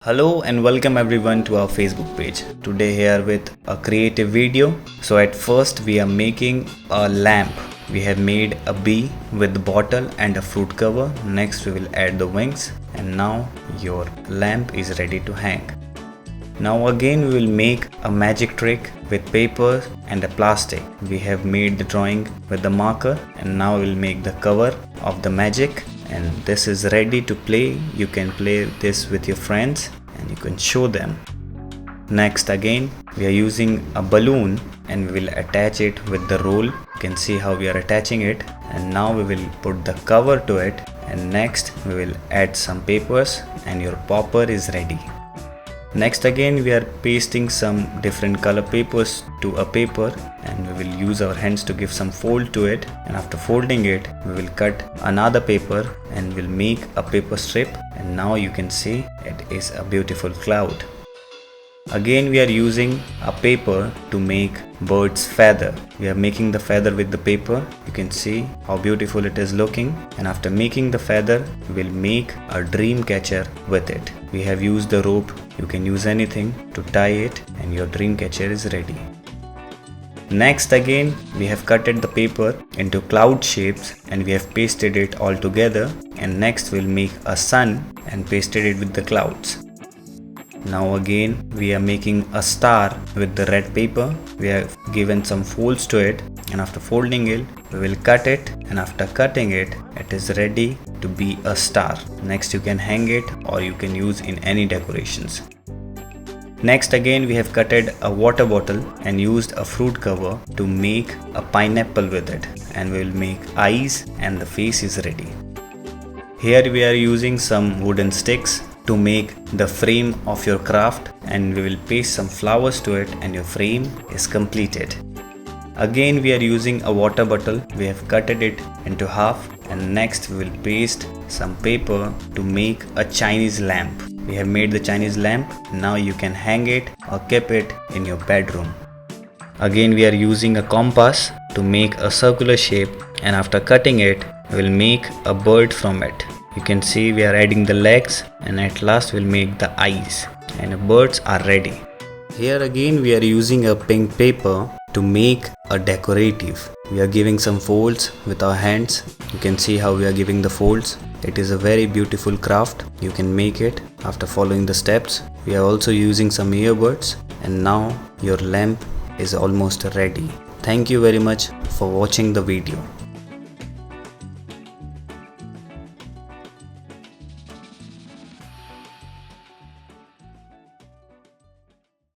Hello and welcome everyone to our Facebook page. Today here with a creative video. So at first we are making a lamp. We have made a bee with the bottle and a fruit cover. Next we will add the wings and now your lamp is ready to hang. Now again we will make a magic trick with paper and a plastic. We have made the drawing with the marker and now we will make the cover of the magic. And this is ready to play. You can play this with your friends and you can show them. Next again we are using a balloon and we will attach it with the roll. You can see how we are attaching it, and now we will put the cover to it, and next we will add some papers and your popper is ready. Next again we are pasting some different color papers to a paper and we will use our hands to give some fold to it, and after folding it we will cut another paper and will make a paper strip, and now you can see it is a beautiful cloud. Again we are using a paper to make bird's feather. We are making the feather with the paper. You can see how beautiful it is looking, and after making the feather we will make a dream catcher with it. We have used the rope. You can use anything to tie it and your dream catcher is ready. Next again we have cutted the paper into cloud shapes and we have pasted it all together, and next we'll make a sun and pasted it with the clouds. Now again we are making a star with the red paper. We have given some folds to it, and after folding it we will cut it, and after cutting it, it is ready to be a star. Next you can hang it or you can use in any decorations. Next again we have cutted a water bottle and used a fruit cover to make a pineapple with it, and we will make eyes and the face is ready. Here we are using some wooden sticks to make the frame of your craft, and we will paste some flowers to it and your frame is completed. Again we are using a water bottle. We have cutted it into half, and next we will paste some paper to make a Chinese lamp. We have made the Chinese lamp. Now you can hang it or keep it in your bedroom. Again we are using a compass to make a circular shape, and after cutting it we will make a bird from it. You can see we are adding the legs, and at last we'll make the eyes, and the birds are ready. Here again we are using a pink paper to make a decorative. We are giving some folds with our hands. You can see how we are giving the folds. It is a very beautiful craft. You can make it after following the steps. We are also using some earbuds, and now your lamp is almost ready. Thank you very much for watching the video.